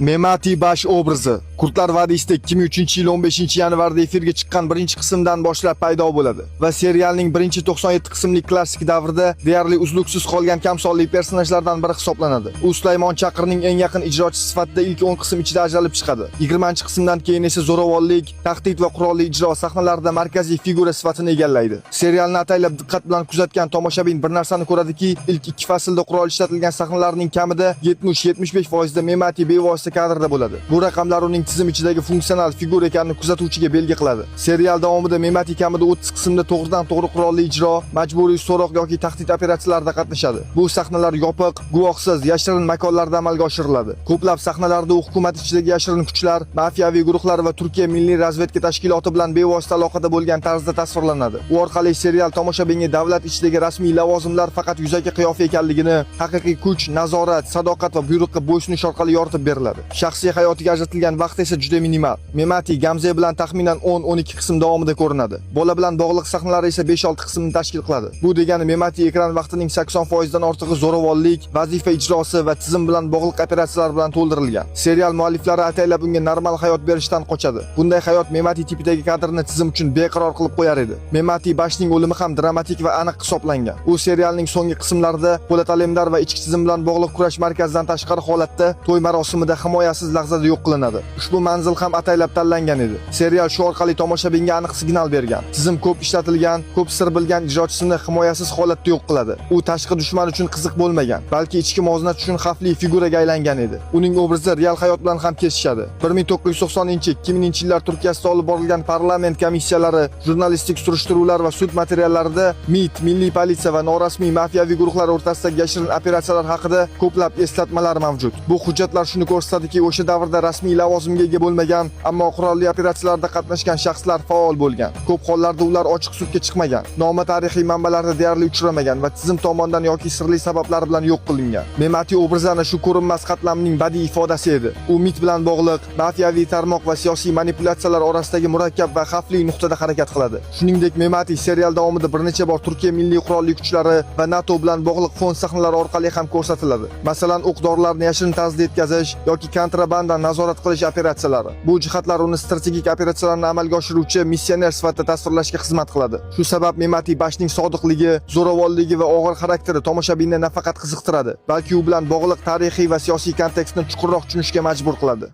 Memati bash obrazi Kurtlar Vadisida 2003-yil 15-yanvarda efirga chiqqan birinchi qismdan boshlab paydo bo'ladi va serialning birinchi 97 qismlik klassik davrida deyarli uzluksiz qolgan kamsonli personajlardan biri hisoblanadi. U Sulaymon Chaqirning eng yaqin ijrochisi sifatida ilk 10 qism ichida ajralib chiqadi. 20-qismdan keyin esa zo'ravonlik, tahdid va qurolli ijro sahnalarida markaziy figura sifatini egallaydi. Serialni ataylab diqqat bilan kuzatgan tomoshabin bir narsani ko'radiki, ilk 2 faslda qurol ishlatilgan sahnalarning kamida 70-75% Memati bevosita kadrda bo'ladi. Bu raqamlar uning tizim ichidagi funksional figura ekanini kuzatuvchiga belgi qiladi. Serial davomida Memati kamida 30 qismda to'g'ridan-to'g'ri qurolli ijro, majburiy so'roq yoki tahdid operatsiyalarida qatnashadi. Bu sahnalar yopiq, guvohsiz, yashirin makonlarda amalga oshiriladi. Ko'plab sahnalarda u hukumat ichidagi yashirin kuchlar, mafiyaviy guruhlar va Turkiya milliy razvedka tashkiloti bilan bevosita aloqada bo'lgan tarzda tasvirlanadi. U orqali serial tomoshabinga davlat ichidagi rasmiy lavozimlar faqat yuzaki qiyofa ekanligini, haqiqiy kuch, nazorat, sadoqat va buyruqqa bo'ysunish orqali yoritib beriladi. Shaxsiy hayotiga ajratilgan vaqt esa juda minimal. Memati Gamze bilan taxminan 10-12 qism davomida ko'rinadi. Bola bilan bog'liq sahnalar esa 5-6 qismni tashkil qiladi. Bu degani Memati ekran vaqtining 80% dan ortig'i zo'ravonlik, vazifa ijrosi va tizim bilan bog'liq operatsiyalar bilan to'ldirilgan. Serial mualliflari ataylab unga normal hayot berishdan qochadi. Bunday hayot Memati tipidagi kadrni tizim uchun beqaror qilib qo'yar edi. Memati bashning o'limi ham dramatik va aniq hisoblangan. U serialning so'nggi qismlarida Po'lat Alemdar va ichki tizim bilan bog'liq kurash markazidan tashqari holatda to'y marosimida himoyasiz lahzada yo'q qilinadi. Ushbu manzil ham ataylab tanlangan edi. Serial shu orqali tomoshabinga aniq signal bergan. Tizim ko'p ishlatilgan, ko'p sir bilgan ijrochisini himoyasiz holatda yo'q qiladi. U tashqi dushman uchun qiziq bo'lmagan, balki ichki muvozanat uchun xavfli figuraga aylangan edi. Uning obrazi real hayot bilan ham kesishadi. 1990-2000-yillar Turkiyasida olib borilgan parlament komissiyalari, jurnalistik surishtiruvlar va sud materiallarida MIT, milliy politsiya va norasmiy mafiyaviy guruhlar o'rtasidagi yashirin operatsiyalar haqida ko'plab eslatmalar mavjud. Bu hujjatlar shuni ko'rsatadiki, o'sha davrda rasmiy lavozimga ega bo'lmagan, ammo qurolli operatsiyalarda qatnashgan shaxslar faol bo'lgan. Ko'p hollarda ular ochiq sudga chiqmagan, noma tarixiy manbalarda deyarli uchramagan va tizim tomonidan yoki sirli sabablar bilan yo'q qilingan. Memati obrazi ana shu ko'rinmas qatlamning badiiy ifodasi edi. U MIT bilan bog'liq, mafiyaviy tarmoq va siyosiy manipulyatsiyalar orasidagi murakkab va xavfli nuqtada harakat qiladi. Shuningdek, Memati serial davomida bir necha bor Turkiya milliy qurolli kuchlari va NATO bilan bog'liq fond sahnalari orqali ham ko'rsatiladi. Masalan, o'q-dorilarni yashirin tarzda yetkazish yoki kontrabanda nazorat qilish operatsiyalari. Bu jihatlar uni strategik operatsiyalarni amalga oshiruvchi missioner sifatida tasvirlashga xizmat qiladi. Shu sabab Memati bashning sodiqligi, zo'ravonligi va og'ir xarakteri tomoshabinni nafaqat qiziqtiradi, balki u bilan bog'liq tarixiy va siyosiy kontekstni chuqurroq tushunishga majbur qiladi.